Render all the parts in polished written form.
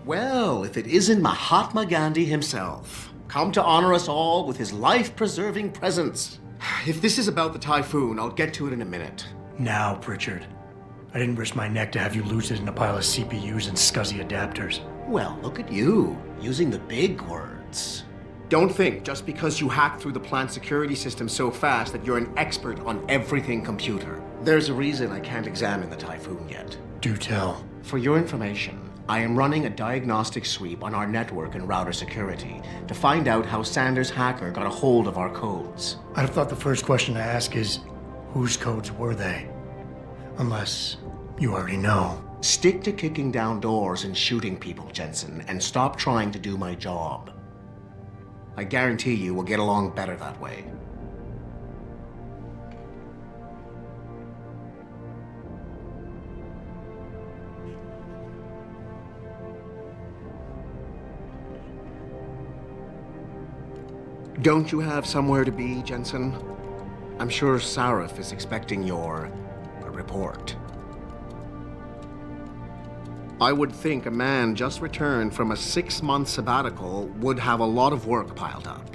Well, if it isn't Mahatma Gandhi himself, come to honor us all with his life-preserving presence. If this is about the typhoon, I'll get to it in a minute. Now, Pritchard. I didn't risk my neck to have you lose it in a pile of CPUs and scuzzy adapters. Well, look at you, using the big words. Don't think just because you hacked through the plant security system so fast that you're an expert on everything computer. There's a reason I can't examine the typhoon yet. Do tell. For your information, I am running a diagnostic sweep on our network and router security to find out how Sanders' hacker got a hold of our codes. I'd have thought the first question to ask is, whose codes were they? Unless you already know. Stick to kicking down doors and shooting people, Jensen, and stop trying to do my job. I guarantee you we'll get along better that way. Don't you have somewhere to be, Jensen? I'm sure Sarif is expecting your report. I would think a man just returned from a 6-month sabbatical would have a lot of work piled up.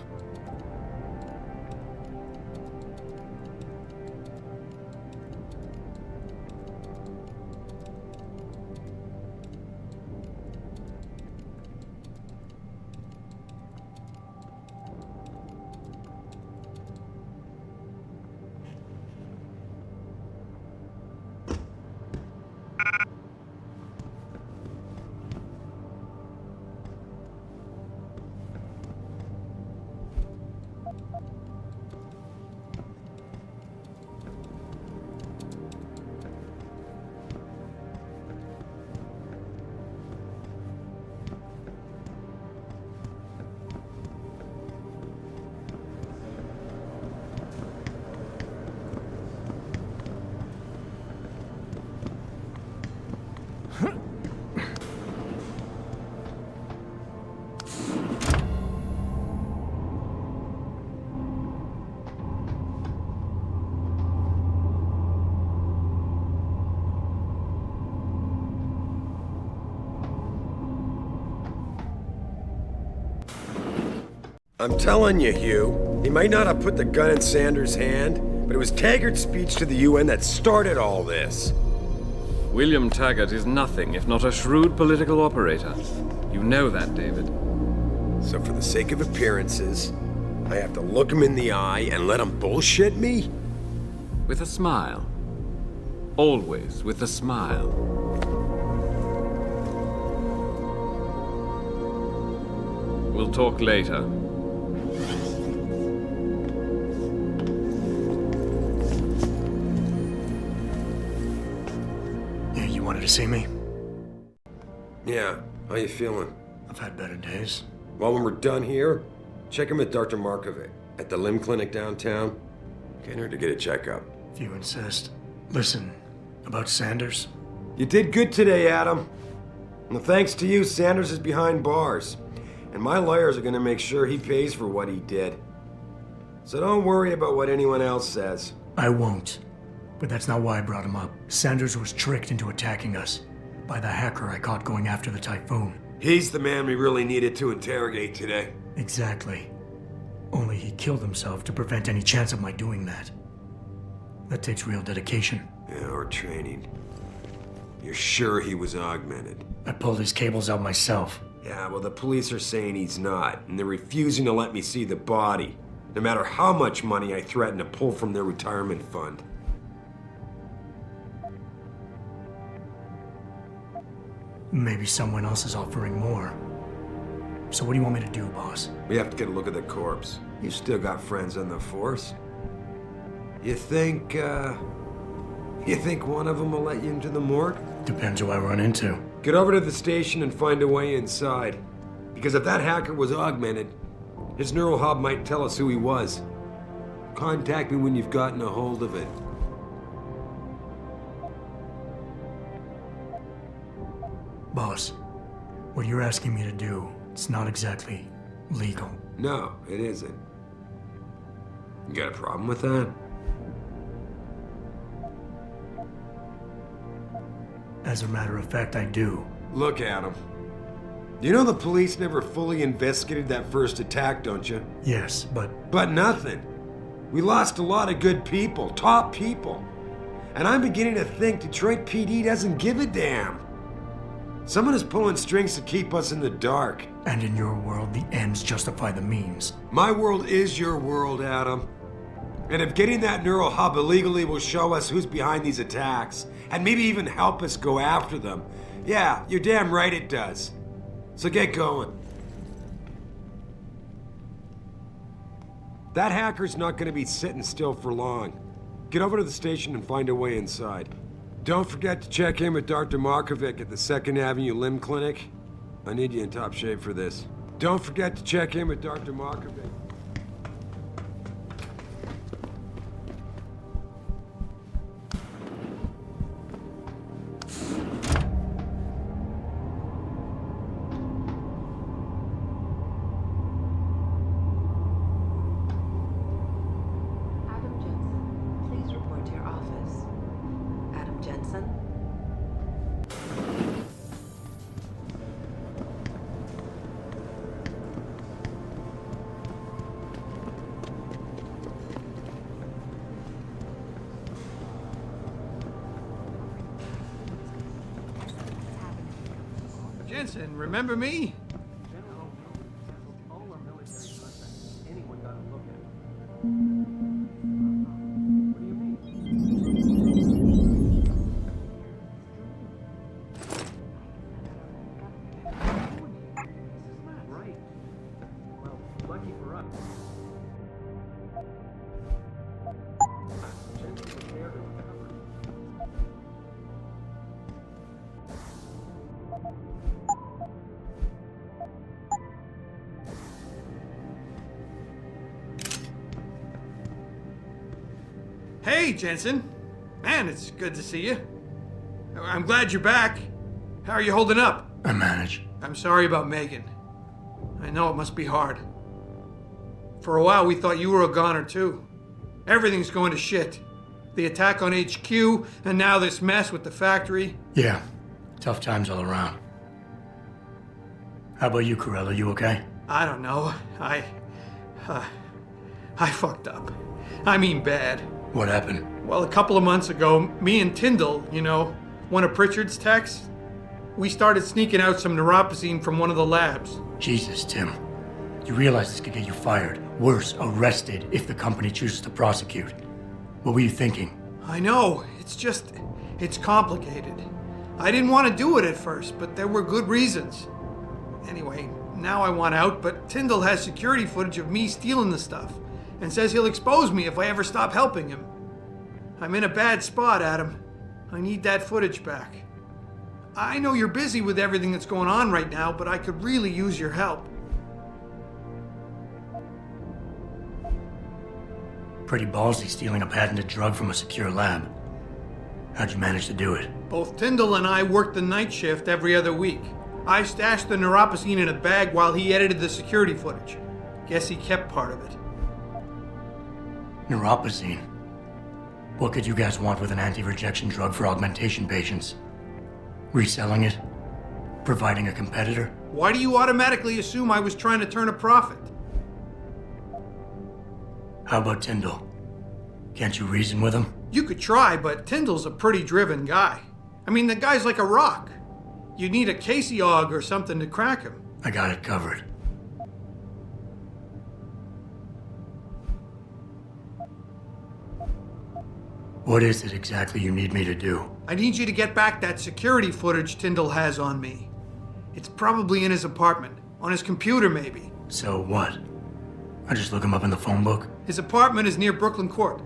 I'm telling you, Hugh, he might not have put the gun in Sanders' hand, but it was Taggart's speech to the UN that started all this. William Taggart is nothing if not a shrewd political operator. You know that, David. So for the sake of appearances, I have to look him in the eye and let him bullshit me? With a smile. Always with a smile. We'll talk later. You wanted to see me? Yeah, how you feeling? I've had better days. Well, when we're done here, check him with Dr. Markovic at the limb clinic downtown. Get her to get a checkup. If you insist. Listen, about Sanders? You did good today, Adam. And thanks to you, Sanders is behind bars. And my lawyers are gonna make sure he pays for what he did. So don't worry about what anyone else says. I won't. But that's not why I brought him up. Sanders was tricked into attacking us by the hacker I caught going after the typhoon. He's the man we really needed to interrogate today. Exactly. Only he killed himself to prevent any chance of my doing that. That takes real dedication. Yeah, or training. You're sure he was augmented? I pulled his cables out myself. Yeah, well, the police are saying he's not, and they're refusing to let me see the body, no matter how much money I threaten to pull from their retirement fund. Maybe someone else is offering more. So what do you want me to do, boss? We have to get a look at the corpse. You still got friends on the force. You think one of them will let you into the morgue? Depends who I run into. Get over to the station and find a way inside. Because if that hacker was augmented, his neural hub might tell us who he was. Contact me when you've gotten a hold of it. Boss, what you're asking me to do, it's not exactly legal. No, it isn't. You got a problem with that? As a matter of fact, I do. Look at him. You know the police never fully investigated that first attack, don't you? Yes, but But nothing. We lost a lot of good people, top people. And I'm beginning to think Detroit PD doesn't give a damn. Someone is pulling strings to keep us in the dark. and in your world, the ends justify the means. My world is your world, Adam. And if getting that neural hub illegally will show us who's behind these attacks, and maybe even help us go after them, yeah, you're damn right it does. So get going. That hacker's not gonna be sitting still for long. Get over to the station and find a way inside. Don't forget to check in with Dr. Markovic at the 2nd Avenue Limb Clinic. I need you in top shape for this. Don't forget to check in with Dr. Markovic. Adam Jensen, please report to your office. Adam Jensen? Jensen, remember me? Hey, Jensen. Man, it's good to see you. I'm glad you're back. How are you holding up? I manage. I'm sorry about Megan. I know it must be hard. For a while, we thought you were a goner, too. Everything's going to shit. The attack on HQ, and now this mess with the factory. Yeah, tough times all around. How about you, Corella? You okay? I don't know. I fucked up. I mean bad. What happened? Well, a couple of months ago, me and Tyndall, you know, one of Pritchard's techs, we started sneaking out some Neuropozyne from one of the labs. Jesus, Tim. You realize this could get you fired. Worse, arrested if the company chooses to prosecute. What were you thinking? I know, it's complicated. I didn't want to do it at first, but there were good reasons. Anyway, now I want out, but Tyndall has security footage of me stealing the stuff and says he'll expose me if I ever stop helping him. I'm in a bad spot, Adam. I need that footage back. I know you're busy with everything that's going on right now, but I could really use your help. Pretty ballsy stealing a patented drug from a secure lab. How'd you manage to do it? Both Tyndall and I worked the night shift every other week. I stashed the Neuropozyne in a bag while he edited the security footage. Guess he kept part of it. Neuropozyne. What could you guys want with an anti-rejection drug for augmentation patients? Reselling it? Providing a competitor? Why do you automatically assume I was trying to turn a profit? How about Tyndall? Can't you reason with him? You could try, but Tyndall's a pretty driven guy. I mean, the guy's like a rock. You'd need a Casey aug or something to crack him. I got it covered. What is it exactly you need me to do? I need you to get back that security footage Tyndall has on me. It's probably in his apartment. On his computer, maybe. So what? I just look him up in the phone book? His apartment is near Brooklyn Court.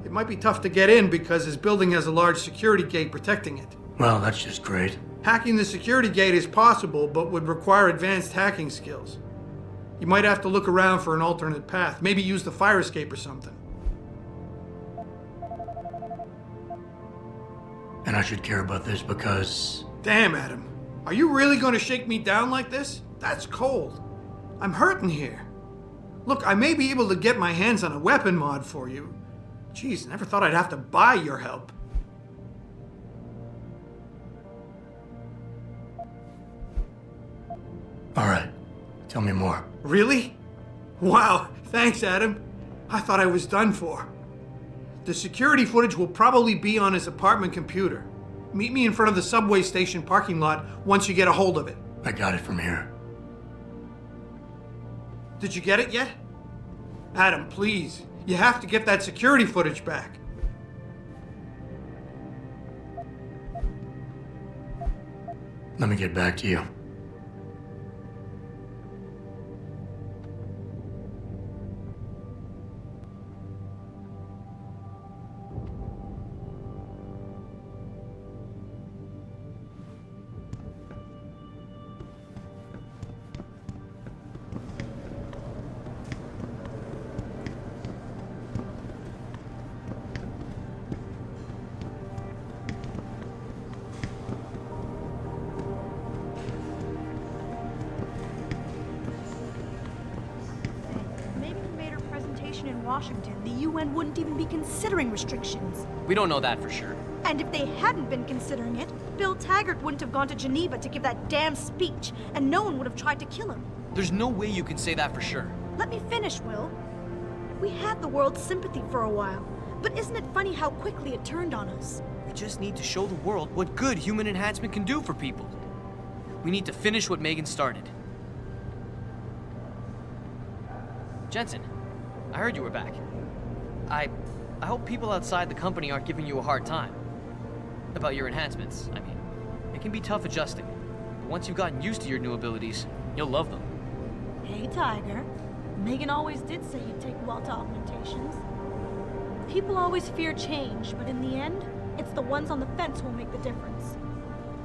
It might be tough to get in because his building has a large security gate protecting it. Well, that's just great. Hacking the security gate is possible, but would require advanced hacking skills. You might have to look around for an alternate path. Maybe use the fire escape or something. And I should care about this because... Damn, Adam. Are you really going to shake me down like this? That's cold. I'm hurting here. Look, I may be able to get my hands on a weapon mod for you. Jeez, never thought I'd have to buy your help. All right. Tell me more. Really? Wow, thanks, Adam. I thought I was done for. The security footage will probably be on his apartment computer. Meet me in front of the subway station parking lot once you get a hold of it. I got it from here. Did you get it yet? Adam, please. You have to get that security footage back. Let me get back to you. In Washington, the UN wouldn't even be considering restrictions. We don't know that for sure. And if they hadn't been considering it, Bill Taggart wouldn't have gone to Geneva to give that damn speech, and no one would have tried to kill him. There's no way you can say that for sure. Let me finish, Will. We had the world's sympathy for a while, but isn't it funny how quickly it turned on us? We just need to show the world what good human enhancement can do for people. We need to finish what Megan started. Jensen, I heard you were back. I hope people outside the company aren't giving you a hard time about your enhancements. I mean, it can be tough adjusting. But once you've gotten used to your new abilities, you'll love them. Hey, Tiger. Megan always did say you'd take well to augmentations. People always fear change, but in the end, it's the ones on the fence who'll make the difference.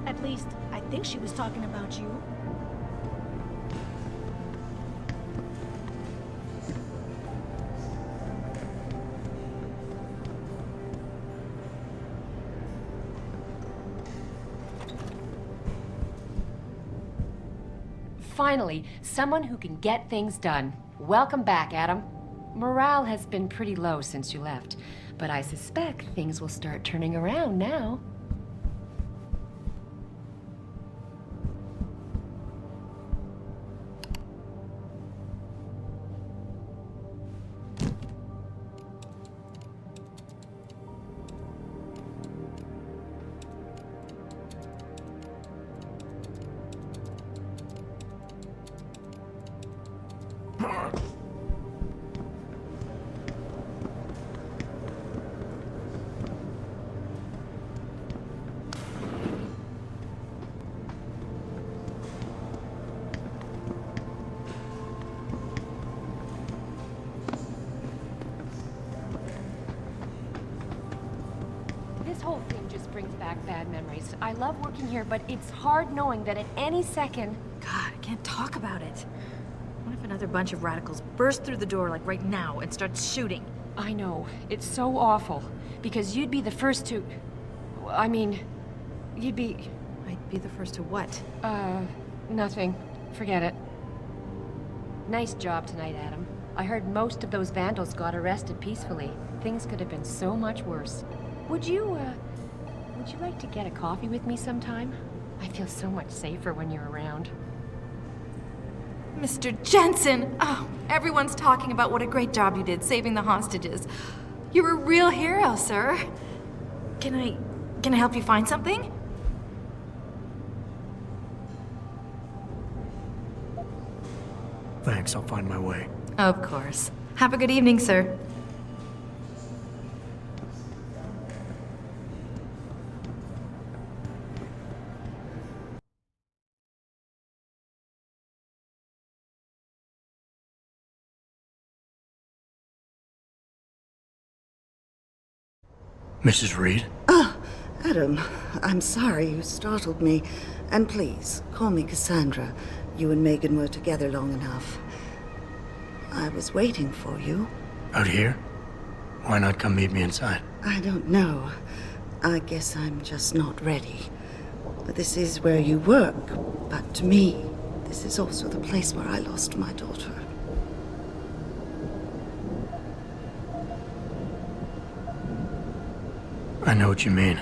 At least, I think she was talking about you. Finally, someone who can get things done. Welcome back, Adam. Morale has been pretty low since you left, but I suspect things will start turning around now. This whole thing just brings back bad memories. I love working here, but it's hard knowing that at any second... God, I can't talk about it. What if another bunch of radicals burst through the door like right now and start shooting? I know. It's so awful. Because you'd be the first to... I mean, you'd be... I'd be the first to what? Nothing. Forget it. Nice job tonight, Adam. I heard most of those vandals got arrested peacefully. Things could have been so much worse. Would you like to get a coffee with me sometime? I feel so much safer when you're around. Mr. Jensen! Oh, everyone's talking about what a great job you did saving the hostages. You're a real hero, sir. Can I help you find something? Thanks, I'll find my way. Of course. Have a good evening, sir. Mrs. Reed? Adam, I'm sorry you startled me. And please, call me Cassandra. You and Megan were together long enough. I was waiting for you. Out here? Why not come meet me inside? I don't know. I guess I'm just not ready. But this is where you work. But to me, this is also the place where I lost my daughter. I know what you mean.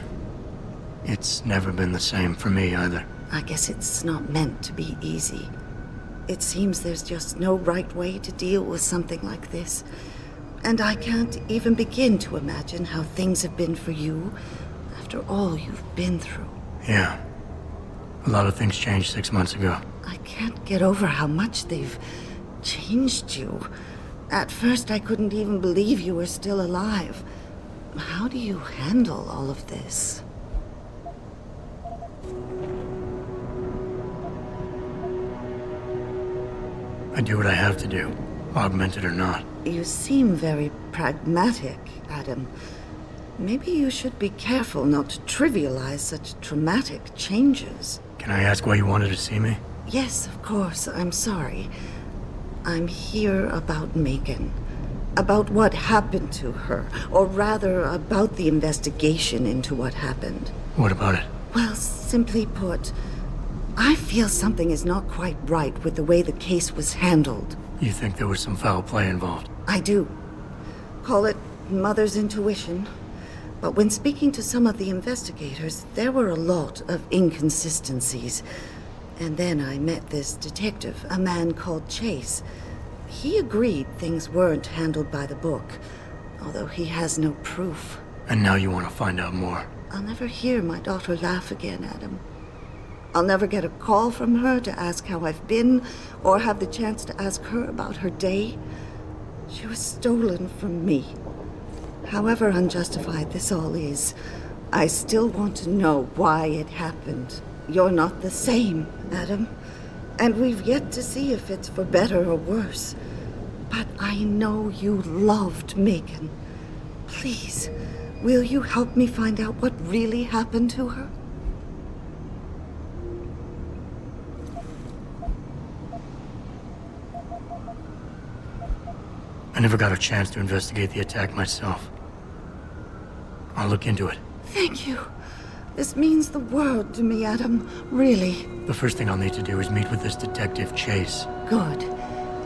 It's never been the same for me either. I guess it's not meant to be easy. It seems there's just no right way to deal with something like this. And I can't even begin to imagine how things have been for you after all you've been through. Yeah. A lot of things changed 6 months ago. I can't get over how much they've changed you. At first, I couldn't even believe you were still alive. How do you handle all of this? I do what I have to do, augmented or not. You seem very pragmatic, Adam. Maybe you should be careful not to trivialize such traumatic changes. Can I ask why you wanted to see me? Yes, of course. I'm sorry. I'm here about Megan. About what happened to her. Or rather, about the investigation into what happened. What about it? Well, simply put, I feel something is not quite right with the way the case was handled. You think there was some foul play involved? I do. Call it mother's intuition. But when speaking to some of the investigators, there were a lot of inconsistencies. And then I met this detective, a man called Chase. He agreed things weren't handled by the book, although he has no proof. And now you want to find out more? I'll never hear my daughter laugh again, Adam. I'll never get a call from her to ask how I've been, or have the chance to ask her about her day. She was stolen from me. However unjustified this all is, I still want to know why it happened. You're not the same, Adam. And we've yet to see if it's for better or worse. But I know you loved Megan. Please, will you help me find out what really happened to her? I never got a chance to investigate the attack myself. I'll look into it. Thank you. This means the world to me, Adam. Really. The first thing I'll need to do is meet with this detective, Chase. Good.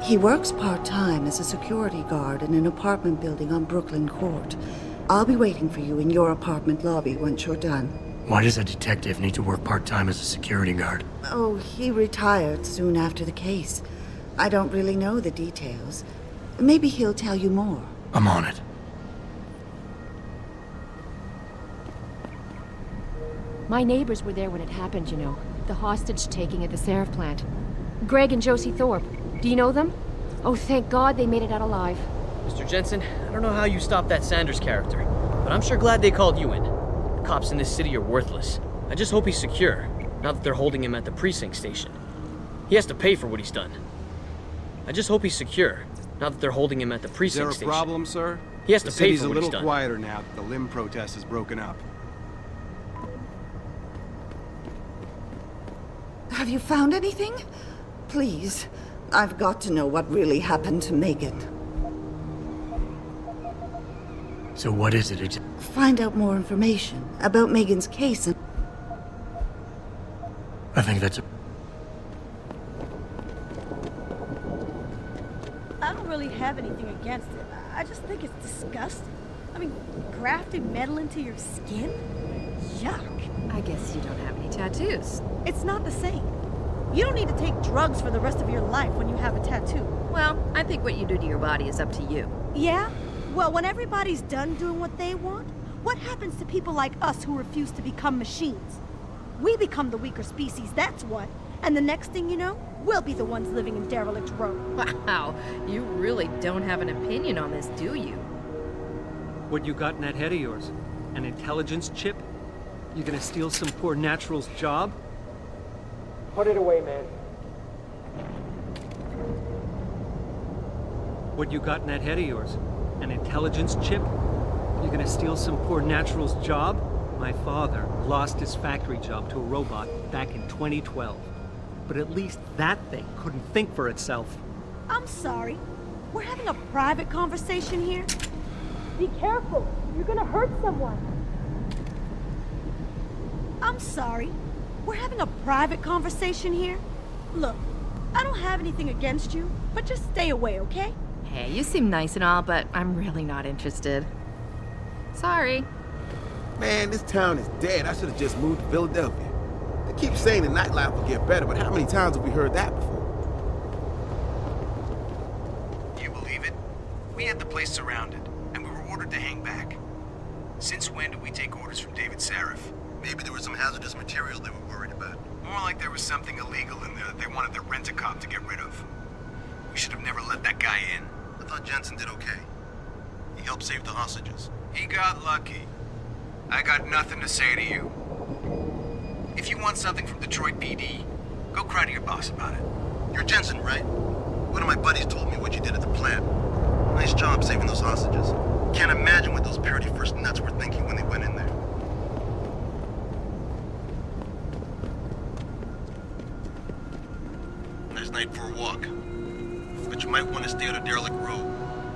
He works part-time as a security guard in an apartment building on Brooklyn Court. I'll be waiting for you in your apartment lobby once you're done. Why does a detective need to work part-time as a security guard? Oh, he retired soon after the case. I don't really know the details. Maybe he'll tell you more. I'm on it. My neighbors were there when it happened, you know. The hostage-taking at the Seraph plant. Greg and Josie Thorpe. Do you know them? Oh, thank God they made it out alive. Mr. Jensen, I don't know how you stopped that Sanders character, but I'm sure glad they called you in. The cops in this city are worthless. I just hope he's secure, now that they're holding him at the precinct station. He has to pay for what he's done. I just hope he's secure, now that they're holding him at the precinct station. Is there a problem, sir? He has to pay for what he's done. The city's a little quieter now that the limb protest has broken up. Have you found anything? Please. I've got to know what really happened to Megan. So what is it exactly? Find out more information about Megan's case and... I think that's a... I don't really have anything against it. I just think it's disgusting. I mean, grafting metal into your skin? Yuck. I guess you don't have any tattoos. It's not the same. You don't need to take drugs for the rest of your life when you have a tattoo. Well, I think what you do to your body is up to you. Yeah? Well, when everybody's done doing what they want, what happens to people like us who refuse to become machines? We become the weaker species, that's what. And the next thing you know, we'll be the ones living in derelict row. Wow, you really don't have an opinion on this, do you? What you got in that head of yours? An intelligence chip? You gonna steal some poor natural's job? Put it away, man. What you got in that head of yours? An intelligence chip? You gonna steal some poor natural's job? My father lost his factory job to a robot back in 2012. But at least that thing couldn't think for itself. I'm sorry. We're having a private conversation here. Be careful. You're gonna hurt someone. I'm sorry. We're having a private conversation here. Look, I don't have anything against you, but just stay away, okay? Hey, you seem nice and all, but I'm really not interested. Sorry. Man, this town is dead. I should have just moved to Philadelphia. They keep saying the nightlife will get better, but how many times have we heard that before? We had the place surrounded, and we were ordered to hang back. Since when did we take orders from David Sarif? Maybe there was some hazardous material they were worried about. More like there was something illegal in there that they wanted the rent-a-cop to get rid of. We should have never let that guy in. I thought Jensen did okay. He helped save the hostages. He got lucky. I got nothing to say to you. If you want something from Detroit PD, go cry to your boss about it. You're Jensen, right? One of my buddies told me what you did at the plant. Nice job saving those hostages. Can't imagine what those Purity First nuts were thinking when they went in there. Nice night for a walk. But you might want to stay on a derelict road,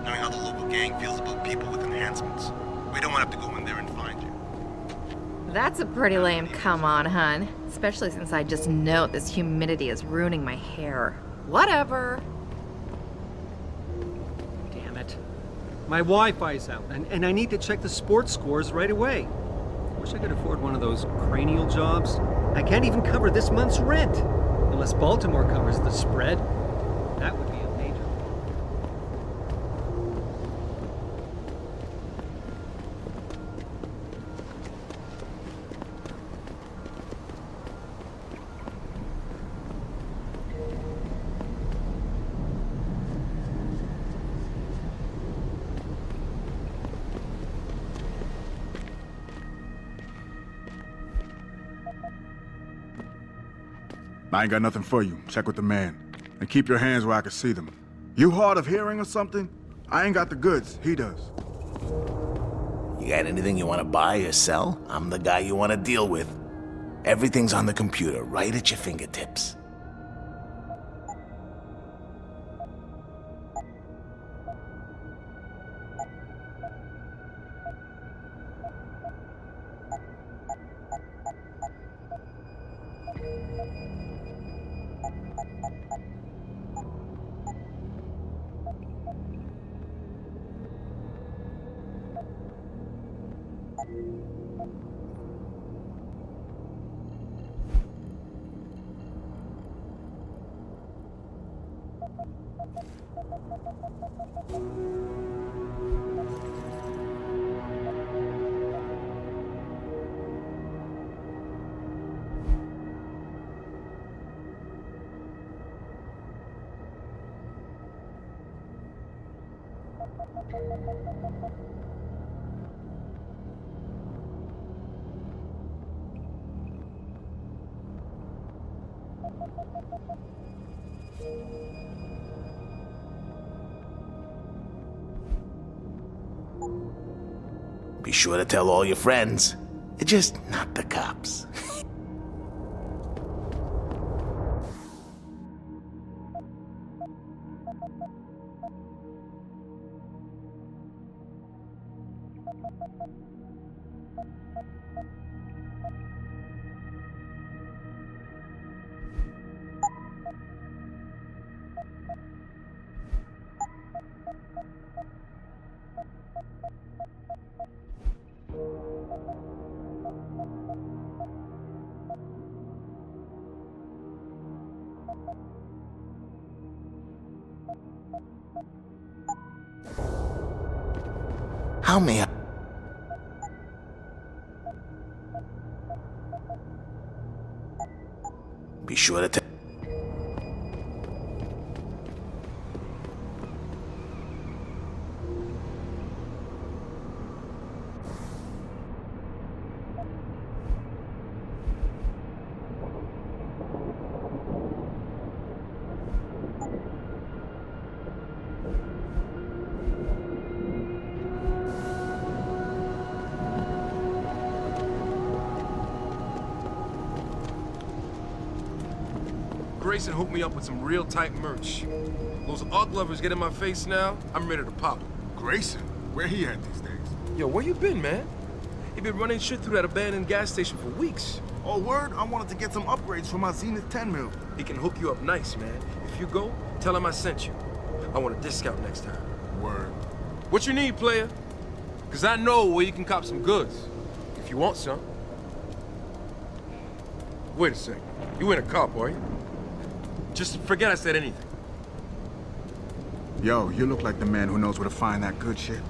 knowing how the local gang feels about people with enhancements. We don't want to have to go in there and find you. That's a pretty lame come on, hun. Especially since I just know this humidity is ruining my hair. Whatever. Damn it. My Wi-Fi's out, and I need to check the sports scores right away. Wish I could afford one of those cranial jobs. I can't even cover this month's rent. Unless Baltimore covers the spread. That would be a major. I ain't got nothing for you. Check with the man. And keep your hands where I can see them. You hard of hearing or something? I ain't got the goods. He does. You got anything you want to buy or sell? I'm the guy you want to deal with. Everything's on the computer, right at your fingertips. Be sure to tell all your friends. Just not the cops. How may I... Be sure to tell... Grayson hooked me up with some real tight merch. Those art lovers get in my face now, I'm ready to pop. Grayson? Where he at these days? Yo, where you been, man? He been running shit through that abandoned gas station for weeks. Oh, word? I wanted to get some upgrades for my Zenith 10 mil. He can hook you up nice, man. If you go, tell him I sent you. I want a discount next time. Word. What you need, player? Cause I know where you can cop some goods. If you want some. Wait a second. You ain't a cop, are you? Just forget I said anything. Yo, you look like the man who knows where to find that good shit.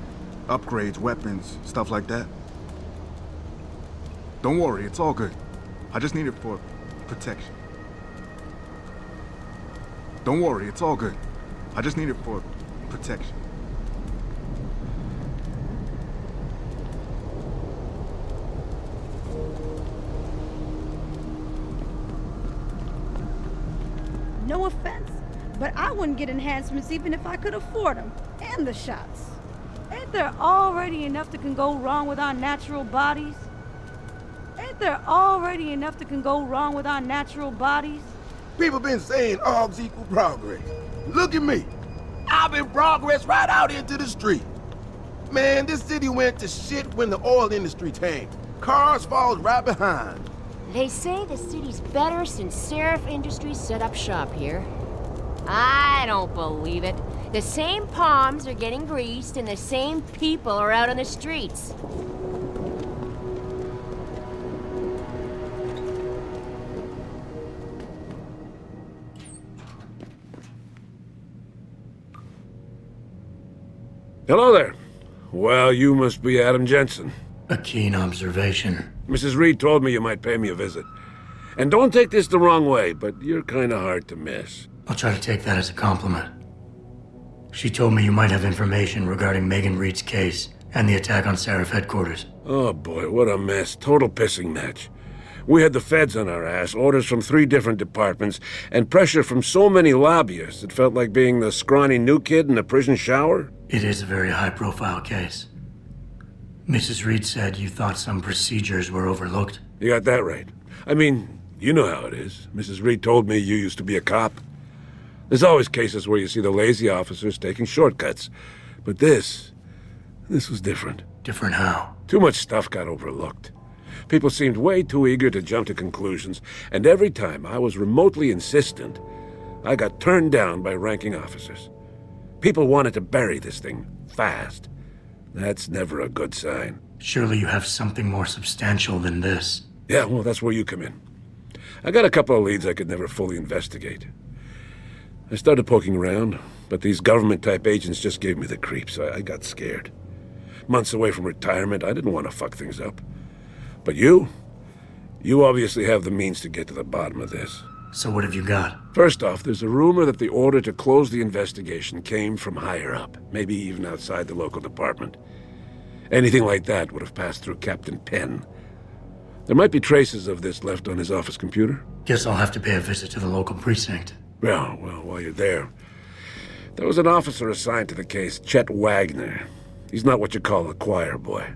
Upgrades, weapons, stuff like that. Don't worry, it's all good. I just need it for protection. Don't worry, it's all good. I just need it for protection. No offense, but I wouldn't get enhancements even if I could afford them. And the shots. Ain't there already enough that can go wrong with our natural bodies? Ain't there already enough that can go wrong with our natural bodies? People been saying odds equal progress. Look at me. I've been progress right out into the street. Man, this city went to shit when the oil industry tanked. Cars falls right behind. They say the city's better since Seraph Industries set up shop here. I don't believe it. The same palms are getting greased and the same people are out on the streets. Hello there. Well, you must be Adam Jensen. A keen observation. Mrs. Reed told me you might pay me a visit. And don't take this the wrong way, but you're kinda hard to miss. I'll try to take that as a compliment. She told me you might have information regarding Megan Reed's case and the attack on Seraph headquarters. Oh boy, what a mess. Total pissing match. We had the feds on our ass, orders from 3 different departments, and pressure from so many lobbyists it felt like being the scrawny new kid in a prison shower. It is a very high-profile case. Mrs. Reed said you thought some procedures were overlooked. You got that right. I mean, you know how it is. Mrs. Reed told me you used to be a cop. There's always cases where you see the lazy officers taking shortcuts. But this was different. Different how? Too much stuff got overlooked. People seemed way too eager to jump to conclusions, and every time I was remotely insistent, I got turned down by ranking officers. People wanted to bury this thing fast. That's never a good sign. Surely you have something more substantial than this. Yeah, well, that's where you come in. I got a couple of leads I could never fully investigate. I started poking around, but these government-type agents just gave me the creeps. I got scared. Months away from retirement, I didn't want to fuck things up. But you obviously have the means to get to the bottom of this. So what have you got? First off, there's a rumor that the order to close the investigation came from higher up, maybe even outside the local department. Anything like that would have passed through Captain Penn. There might be traces of this left on his office computer. Guess I'll have to pay a visit to the local precinct. Well, while you're there, there was an officer assigned to the case, Chet Wagner. He's not what you call a choir boy.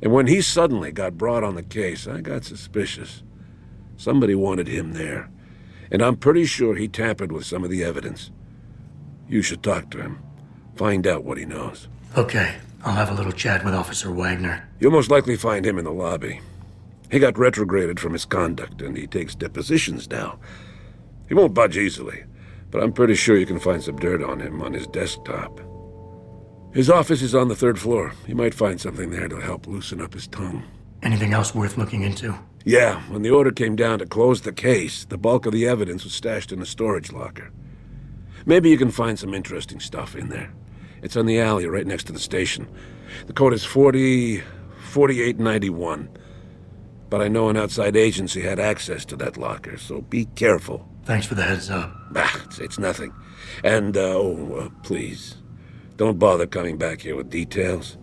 And when he suddenly got brought on the case, I got suspicious. Somebody wanted him there. And I'm pretty sure he tampered with some of the evidence. You should talk to him. Find out what he knows. Okay, I'll have a little chat with Officer Wagner. You'll most likely find him in the lobby. He got retrograded from his conduct, and he takes depositions now. He won't budge easily, but I'm pretty sure you can find some dirt on him on his desktop. His office is on the 3rd floor. You might find something there to help loosen up his tongue. Anything else worth looking into? Yeah, when the order came down to close the case, the bulk of the evidence was stashed in a storage locker. Maybe you can find some interesting stuff in there. It's on the alley right next to the station. The code is 4891. But I know an outside agency had access to that locker, so be careful. Thanks for the heads up. It's nothing. And, please, don't bother coming back here with details.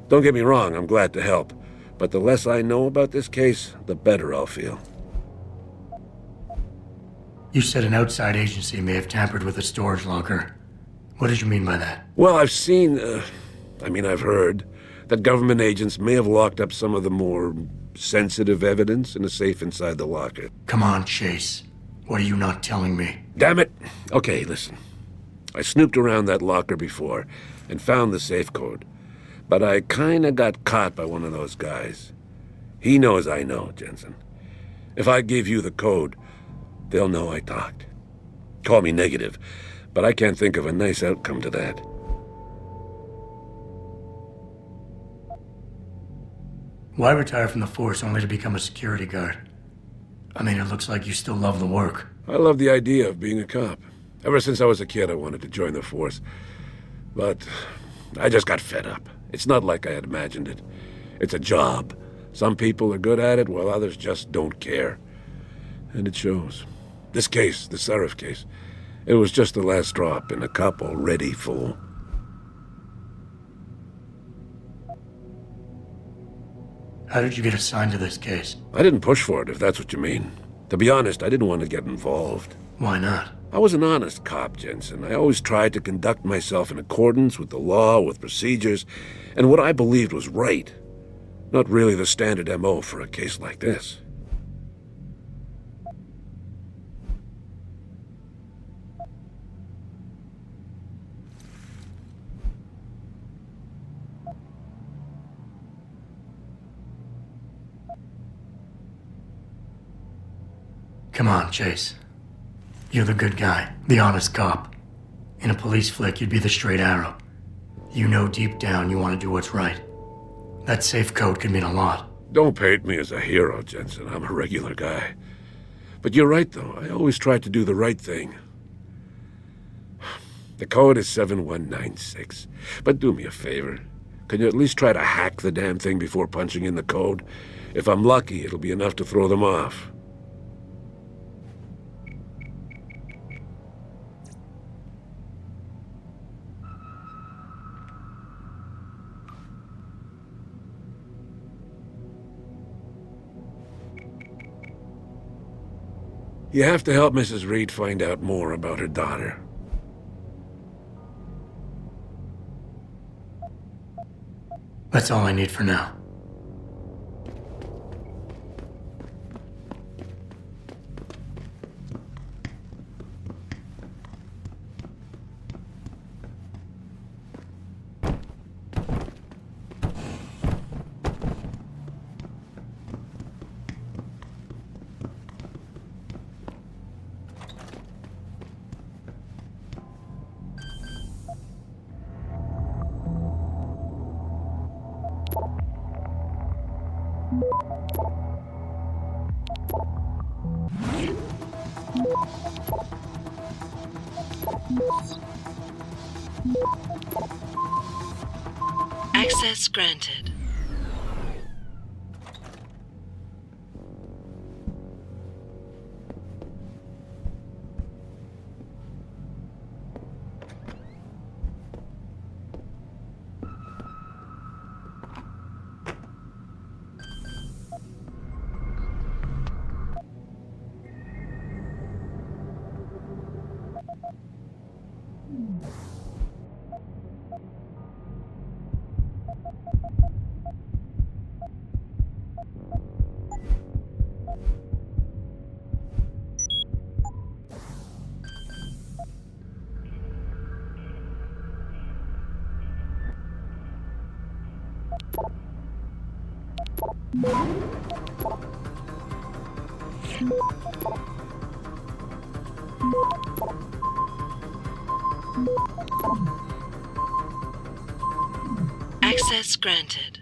Don't get me wrong, I'm glad to help. But the less I know about this case, the better I'll feel. You said an outside agency may have tampered with a storage locker. What did you mean by that? Well, I've seen, I've heard that government agents may have locked up some of the more sensitive evidence in a safe inside the locker. Come on, Chase. What are you not telling me? Damn it! Okay, listen. I snooped around that locker before and found the safe code. But I kinda got caught by one of those guys. He knows I know, Jensen. If I give you the code, they'll know I talked. Call me negative, but I can't think of a nice outcome to that. Why retire from the force only to become a security guard? I mean, it looks like you still love the work. I love the idea of being a cop. Ever since I was a kid, I wanted to join the force. But I just got fed up. It's not like I had imagined it. It's a job. Some people are good at it, while others just don't care. And it shows. This case, the Seraph case, it was just the last drop in a cup already full. How did you get assigned to this case? I didn't push for it, if that's what you mean. To be honest, I didn't want to get involved. Why not? I was an honest cop, Jensen. I always tried to conduct myself in accordance with the law, with procedures, and what I believed was right. Not really the standard MO for a case like this. Come on, Chase. You're the good guy, the honest cop. In a police flick, you'd be the straight arrow. You know deep down you want to do what's right. That safe code could mean a lot. Don't paint me as a hero, Jensen. I'm a regular guy. But you're right, though. I always tried to do the right thing. The code is 7196. But do me a favor. Can you at least try to hack the damn thing before punching in the code? If I'm lucky, it'll be enough to throw them off. You have to help Mrs. Reed find out more about her daughter. That's all I need for now. Access granted. Access granted.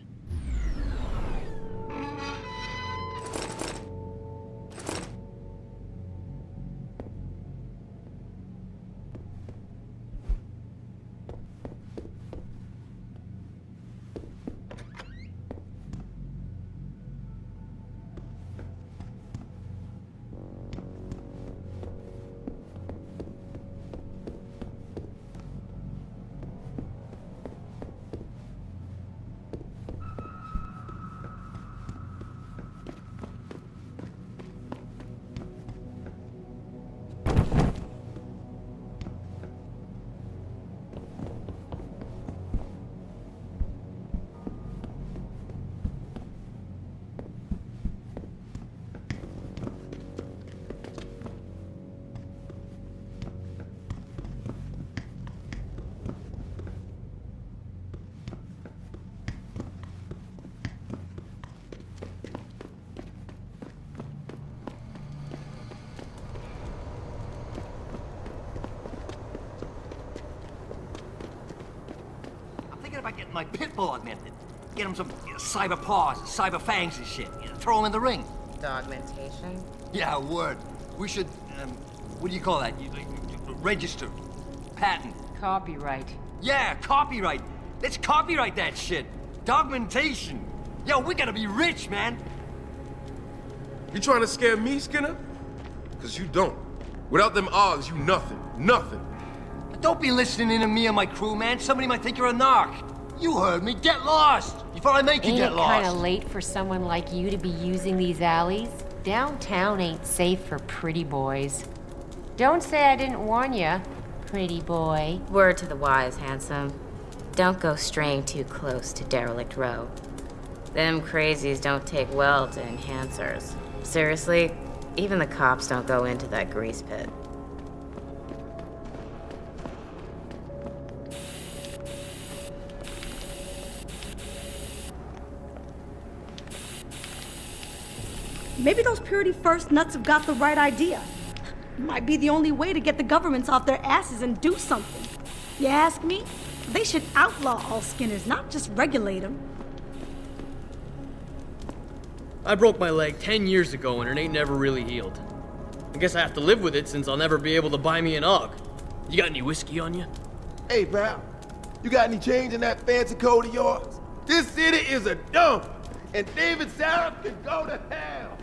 About getting my pit bull augmented. Get him some cyber paws, cyber fangs and shit. Throw him in the ring. Augmentation? Yeah, word. We should, what do you call that? registered. Patent. Copyright. Yeah, copyright. Let's copyright that shit. Documentation. Yo, we gotta be rich, man. You trying to scare me, Skinner? Because you don't. Without them odds, you nothing. Nothing. But don't be listening in to me and my crew, man. Somebody might think you're a narc. You heard me. Get lost before I make you get lost. Ain't it kinda late for someone like you to be using these alleys? Downtown ain't safe for pretty boys. Don't say I didn't warn ya, pretty boy. Word to the wise, handsome. Don't go straying too close to Derelict Row. Them crazies don't take well to enhancers. Seriously, even the cops don't go into that grease pit. Maybe those Purity First nuts have got the right idea. Might be the only way to get the governments off their asses and do something. You ask me? They should outlaw all Skinners, not just regulate them. I broke my leg 10 years ago and it ain't never really healed. I guess I have to live with it since I'll never be able to buy me an UGG. You got any whiskey on you? Hey, pal, you got any change in that fancy coat of yours? This city is a dump, and David Sarah can go to hell.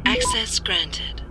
Access granted.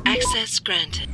Access granted.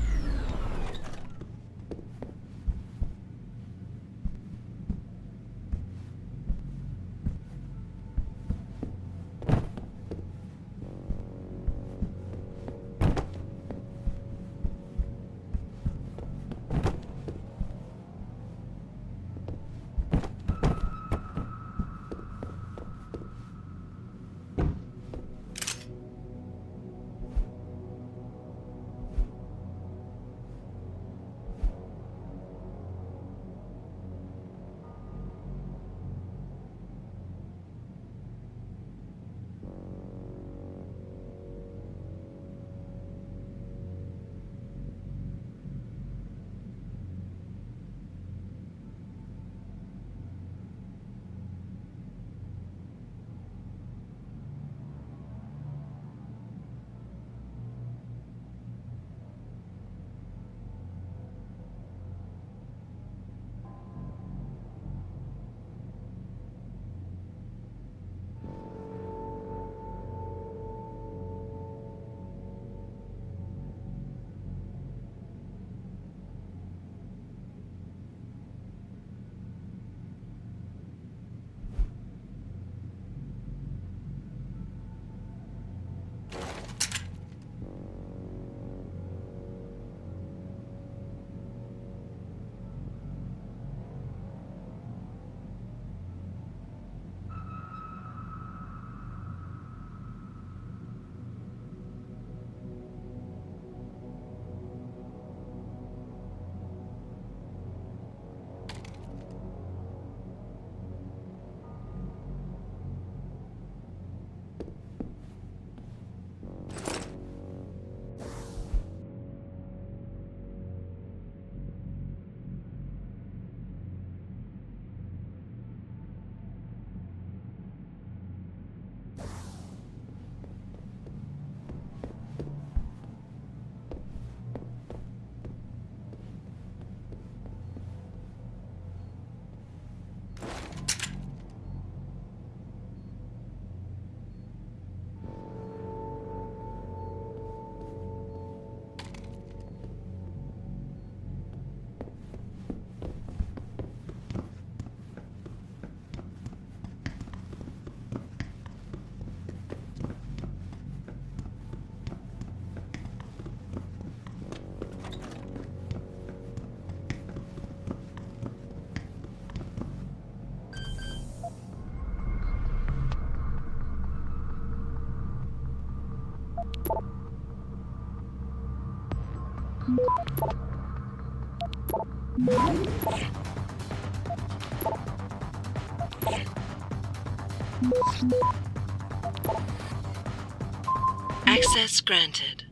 Access granted.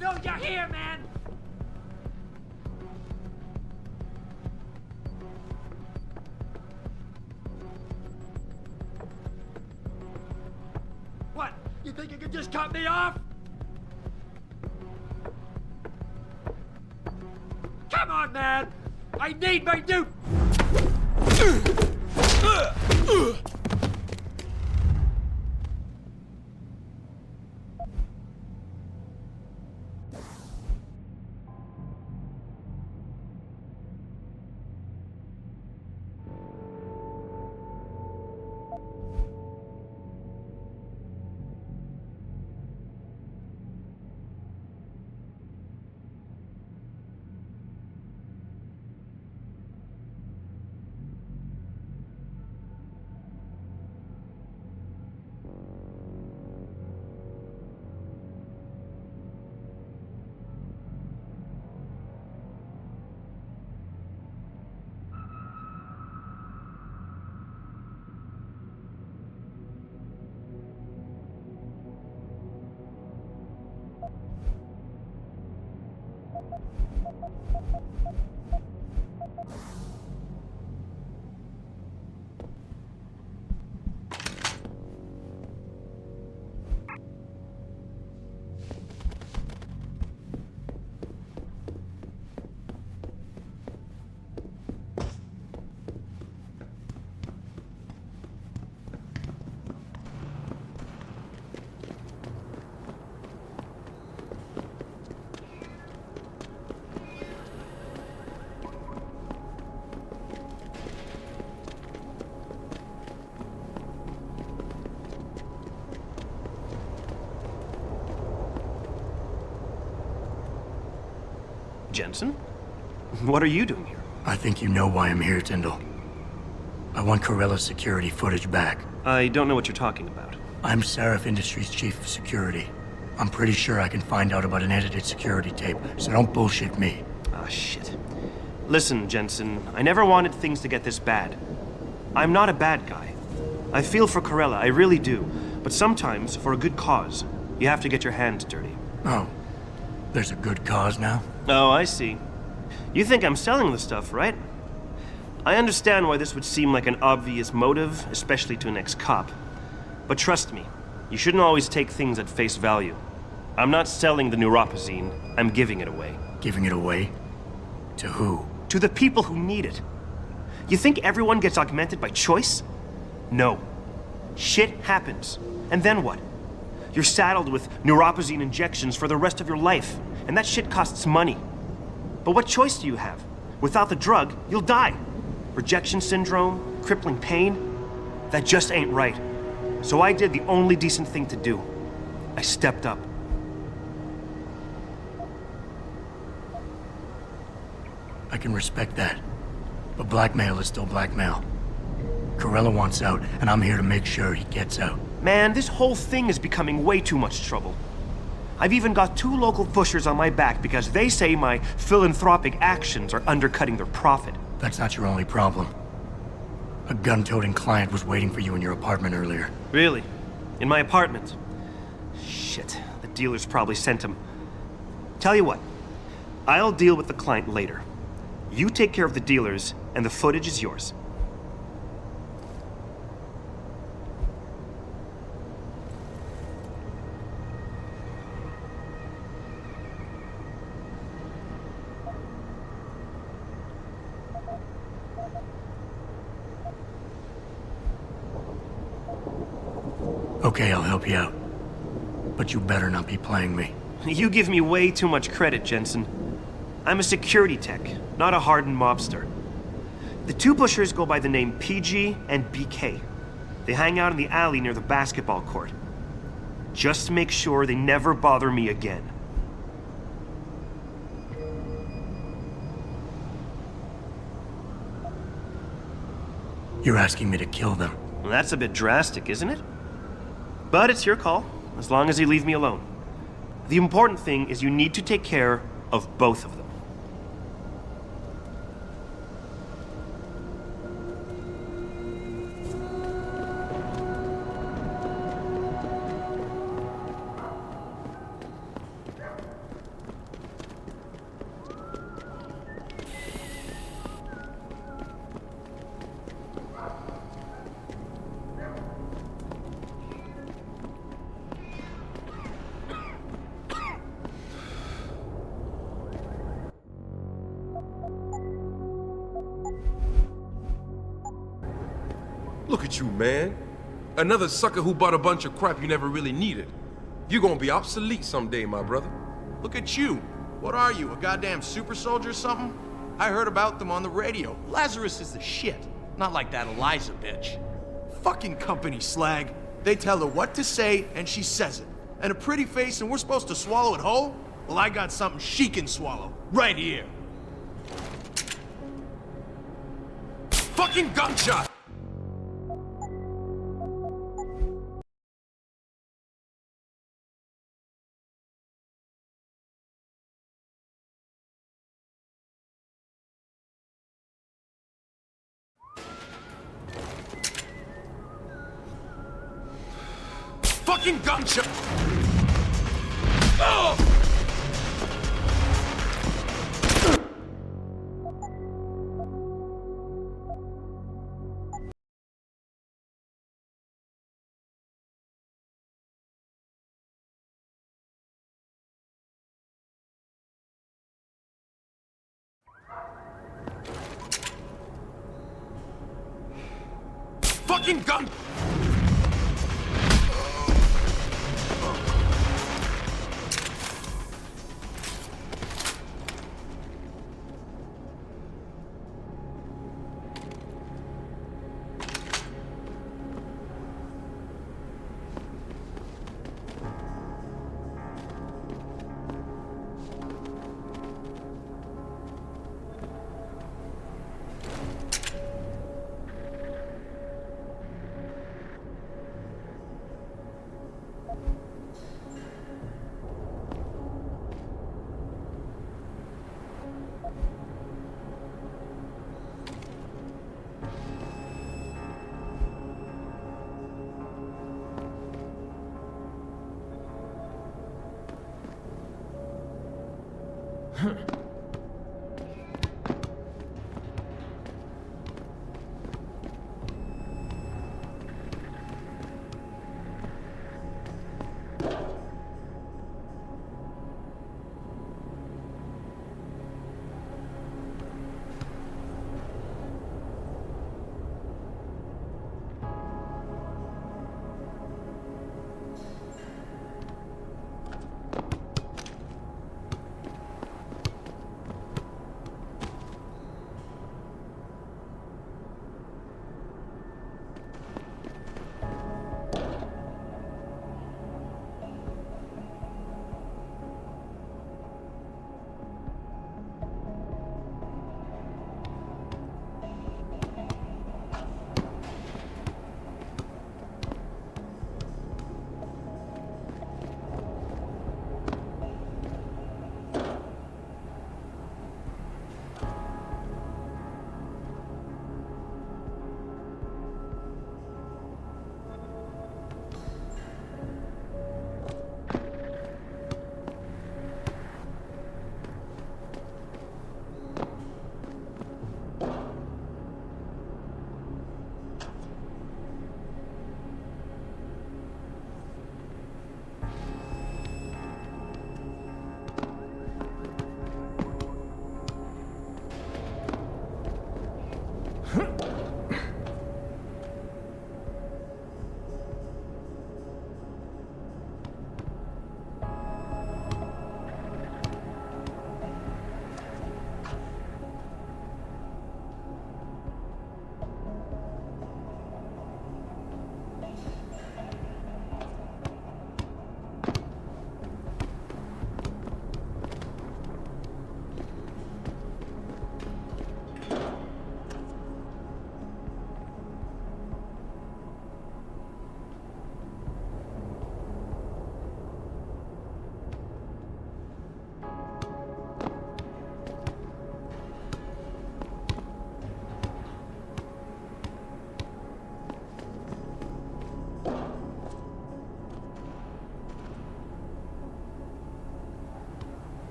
know you're here, man! What? You think you can just cut me off? Come on, man! I need my new... Jensen. What are you doing here? I think you know why I'm here, Tyndall. I want Corella's security footage back. I don't know what you're talking about. I'm Seraph Industries' chief of security. I'm pretty sure I can find out about an edited security tape, so don't bullshit me. Ah, shit. Listen, Jensen, I never wanted things to get this bad. I'm not a bad guy. I feel for Corella, I really do. But sometimes, for a good cause, you have to get your hands dirty. Oh, there's a good cause now? Oh, I see. You think I'm selling the stuff, right? I understand why this would seem like an obvious motive, especially to an ex-cop. But trust me, you shouldn't always take things at face value. I'm not selling the Neuropozyne, I'm giving it away. Giving it away? To who? To the people who need it. You think everyone gets augmented by choice? No. Shit happens. And then what? You're saddled with Neuropozyne injections for the rest of your life, and that shit costs money. But what choice do you have? Without the drug, you'll die. Rejection syndrome, crippling pain, that just ain't right. So I did the only decent thing to do. I stepped up. I can respect that. But blackmail is still blackmail. Corella wants out, and I'm here to make sure he gets out. Man, this whole thing is becoming way too much trouble. I've even got 2 local pushers on my back because they say my philanthropic actions are undercutting their profit. That's not your only problem. A gun-toting client was waiting for you in your apartment earlier. Really? In my apartment? Shit, the dealers probably sent him. Tell you what, I'll deal with the client later. You take care of the dealers, and the footage is yours. Okay, I'll help you out. But you better not be playing me. You give me way too much credit, Jensen. I'm a security tech, not a hardened mobster. The 2 pushers go by the name PG and BK. They hang out in the alley near the basketball court. Just make sure they never bother me again. You're asking me to kill them. Well, that's a bit drastic, isn't it? But it's your call, as long as you leave me alone. The important thing is you need to take care of both of them. Look at you, man. Another sucker who bought a bunch of crap you never really needed. You're gonna be obsolete someday, my brother. Look at you. What are you, a goddamn super soldier or something? I heard about them on the radio. Lazarus is the shit. Not like that Eliza bitch. Fucking company slag. They tell her what to say, and she says it. And a pretty face, and we're supposed to swallow it whole? Well, I got something she can swallow. Right here. Fucking gunshot! Fucking gunshot! Oh! Fucking gun!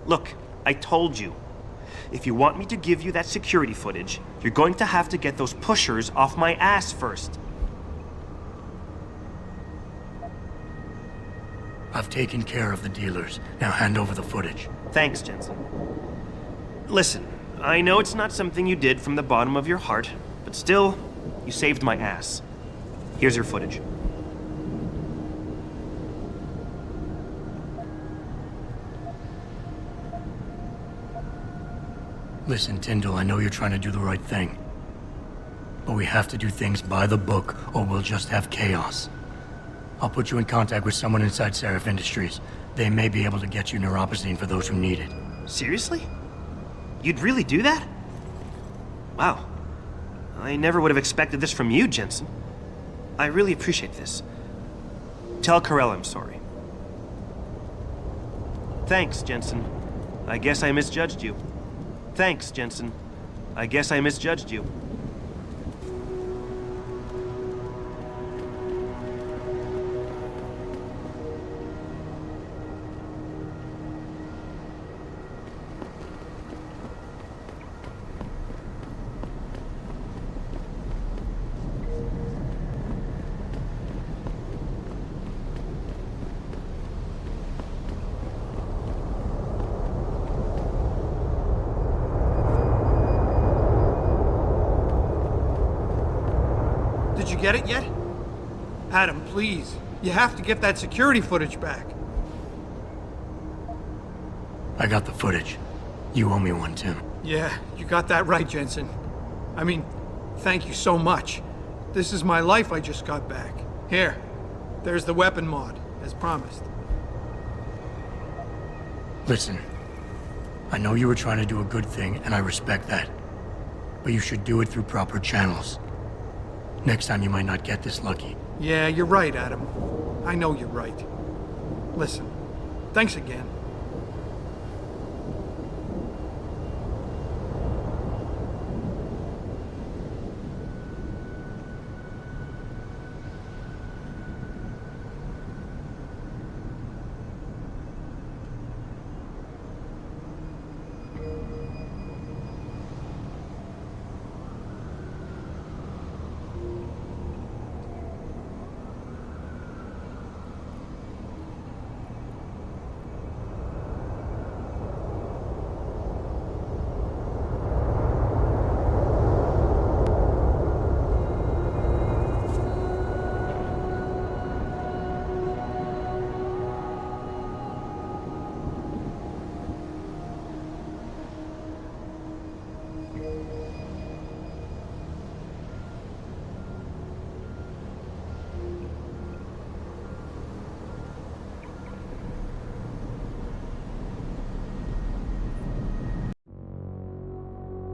Look, I told you. If you want me to give you that security footage, you're going to have to get those pushers off my ass first. I've taken care of the dealers. Now hand over the footage. Thanks, Jensen. Listen, I know it's not something you did from the bottom of your heart, but still, you saved my ass. Here's your footage. Listen, Tyndall, I know you're trying to do the right thing. But we have to do things by the book, or we'll just have chaos. I'll put you in contact with someone inside Seraph Industries. They may be able to get you Neuropozyne for those who need it. Seriously? You'd really do that? Wow. I never would have expected this from you, Jensen. I really appreciate this. Tell Carell I'm sorry. Thanks, Jensen. I guess I misjudged you. Thanks, Jensen. I guess I misjudged you. Did you get it yet? Adam, please. You have to get that security footage back. I got the footage. You owe me one, Tim. Yeah, you got that right, Jensen. I mean, thank you so much. This is my life I just got back. Here, there's the weapon mod, as promised. Listen, I know you were trying to do a good thing, and I respect that. But you should do it through proper channels. Next time you might not get this lucky. Yeah, you're right, Adam. I know you're right. Listen, thanks again.